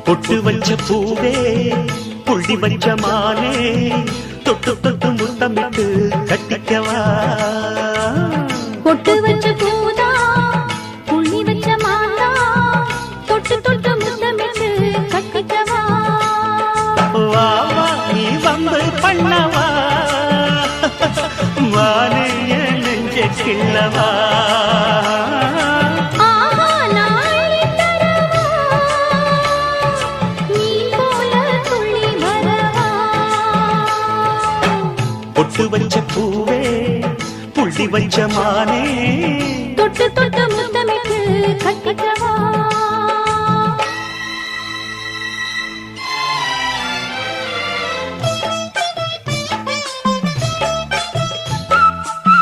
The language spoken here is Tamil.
பொட்டு வச்ச பூவே புள்ளி வச்ச மானே தொட்டு தொட்டு முத்தமிட்டு கட்டிக்கவா பொட்டு வச்ச பூதா புள்ளி வச்ச மாதா தொட்டு தொட்டு முத்தமிட்டு கட்டிக்கவா வா வா நீ வந்து பண்ணவா வானே என் நெஞ்ச கிள்ளவா பொட்டு வச்ச பூவே புள்ளி வச்ச மானே தொட்டு தொட்டு முத்தமிட்டு கட்டிக்கவா